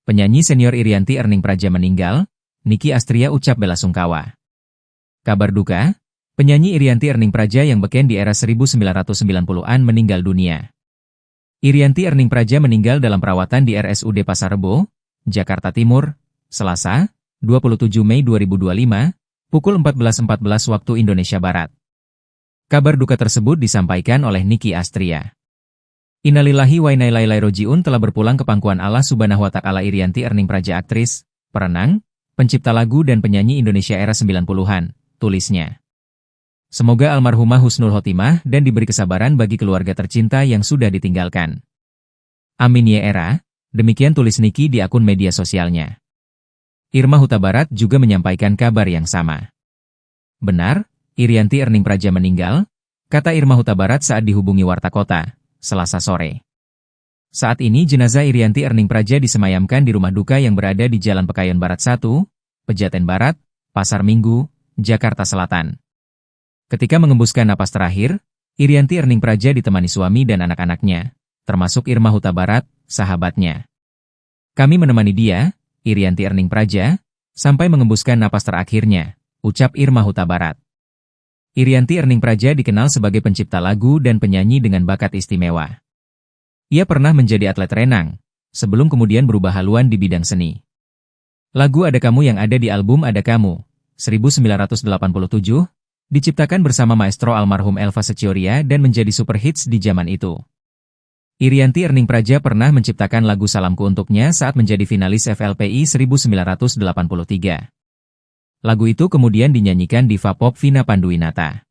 Penyanyi senior Irianti Erning Praja meninggal, Niki Astria ucap bela sungkawa. Kabar duka, penyanyi Irianti Erning Praja yang beken di era 1990-an meninggal dunia. Irianti Erning Praja meninggal dalam perawatan di RSUD Pasar Rebo, Jakarta Timur, Selasa, 27 Mei 2025, pukul 14.14 waktu Indonesia Barat. Kabar duka tersebut disampaikan oleh Niki Astria. Innalillahi wa inna ilaihi raji'un telah berpulang ke pangkuan Allah Subhanahu wa Ta'ala. Irianti Erning Praja, aktris, perenang, pencipta lagu dan penyanyi Indonesia era 90-an, tulisnya. Semoga almarhumah husnul khotimah dan diberi kesabaran bagi keluarga tercinta yang sudah ditinggalkan. Amin ya era, demikian tulis Niki di akun media sosialnya. Irma Huta Barat juga menyampaikan kabar yang sama. Benar, Irianti Erning Praja meninggal, kata Irma Huta Barat saat dihubungi Warta Kota, Selasa sore. Saat ini jenazah Irianti Erning Praja disemayamkan di rumah duka yang berada di Jalan Pekayon Barat 1, Pejaten Barat, Pasar Minggu, Jakarta Selatan. Ketika mengembuskan napas terakhir, Irianti Erning Praja ditemani suami dan anak-anaknya, termasuk Irma Huta Barat, sahabatnya. Kami menemani dia, Irianti Erning Praja, sampai mengembuskan napas terakhirnya, ucap Irma Huta Barat. Irianti Erning Praja dikenal sebagai pencipta lagu dan penyanyi dengan bakat istimewa. Ia pernah menjadi atlet renang, sebelum kemudian berubah haluan di bidang seni. Lagu Ada Kamu yang ada di album Ada Kamu, 1987, diciptakan bersama maestro almarhum Elva Secioria dan menjadi super hits di zaman itu. Irianti Erning Praja pernah menciptakan lagu Salamku untuknya saat menjadi finalis FLPI 1983. Lagu itu kemudian dinyanyikan diva pop Vina Panduwinata.